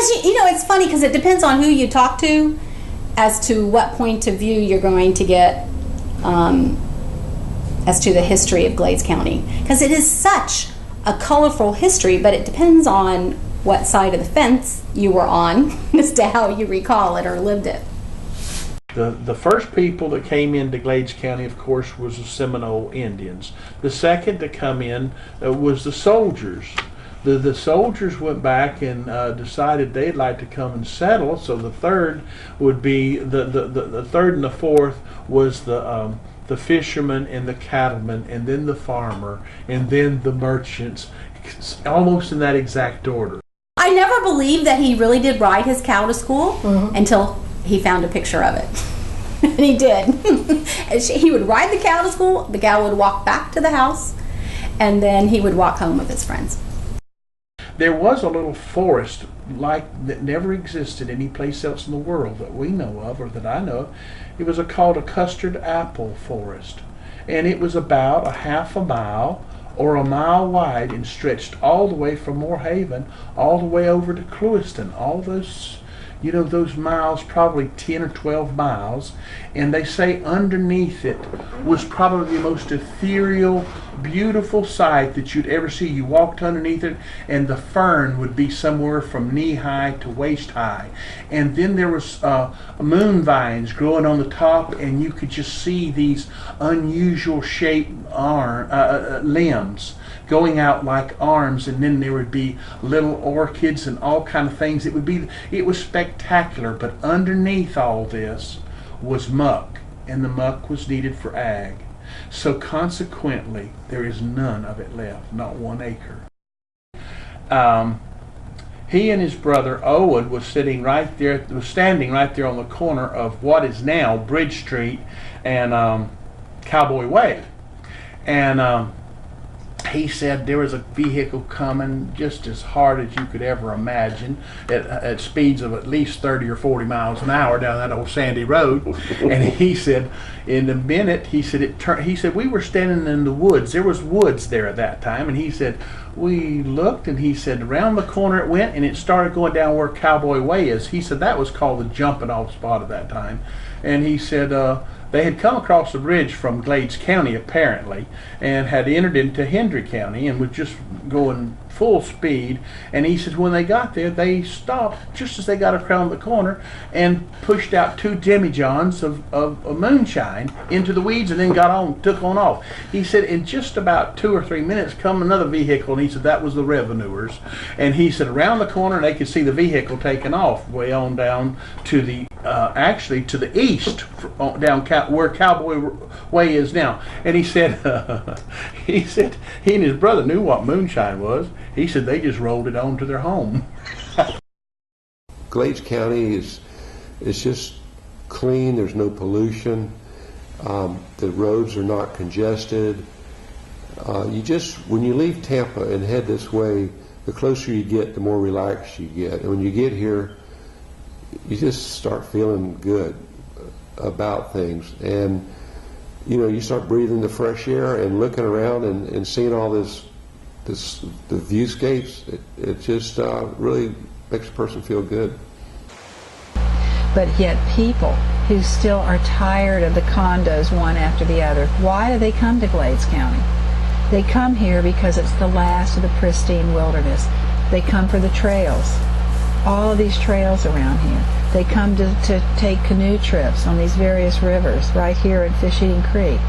Because, you know, it's funny because it depends on who you talk to as to what point of view you're going to get as to the history of Glades County. Because it is such a colorful history, but it depends on what side of the fence you were on as to how you recall it or lived it. The first people that came into Glades County, of course, was the Seminole Indians. The second to come in was the soldiers. The soldiers went back and decided they'd like to come and settle. So the third would be the third and the fourth was the fishermen and the cattlemen, and then the farmer, and then the merchants, almost in that exact order. I never believed that he really did ride his cow to school until he found a picture of it. And he did. He would ride the cow to school, the cow would walk back to the house, and then he would walk home with his friends. There was a little forest that never existed any place else in the world that we know of, or that I know of. It was called a custard apple forest. And it was about a half a mile or a mile wide and stretched all the way from Moorhaven all the way over to Clewiston. All those, you know, those miles, probably 10 or 12 miles. And they say underneath it was probably the most ethereal, beautiful sight that you'd ever see. You walked underneath it and the fern would be somewhere from knee high to waist high. And then there was moon vines growing on the top, and you could just see these unusual shaped limbs going out like arms, and then there would be little orchids and all kind of things. It was spectacular, but underneath all this was muck, and the muck was needed for ag. So consequently, there is none of it left, not 1 acre. He and his brother Owen was standing right there on the corner of what is now Bridge Street and Cowboy Way. And he said there was a vehicle coming just as hard as you could ever imagine at speeds of at least 30 or 40 miles an hour down that old sandy road. And he said in a minute, he said we were standing in the woods. There was woods there at that time. And he said we looked, and he said around the corner it went, and it started going down where Cowboy Way is. He said that was called the jumping off spot at that time. And he said they had come across the bridge from Glades County apparently, and had entered into Hendry County and was just going full speed. And he said when they got there, they stopped just as they got around the corner and pushed out 2 demijohns of moonshine into the weeds, and then took on off. He said in just about 2 or 3 minutes come another vehicle, and he said that was the revenuers. And he said around the corner they could see the vehicle taking off way on down to the actually to the east, down where Cowboy Way is now. And he said he and his brother knew what moonshine was. He said they just rolled it on to their home. Glades County is just clean. There's no pollution. The roads are not congested. When you leave Tampa and head this way, the closer you get, the more relaxed you get. And when you get here, you just start feeling good about things. And you know, you start breathing the fresh air and looking around and seeing all the viewscapes. It just really makes a person feel good. But yet people who still are tired of the condos one after the other, why do they come to Glades County? They come here because it's the last of the pristine wilderness. They come for the trails. All of these trails around here. They come to take canoe trips on these various rivers right here in Fish Eating Creek.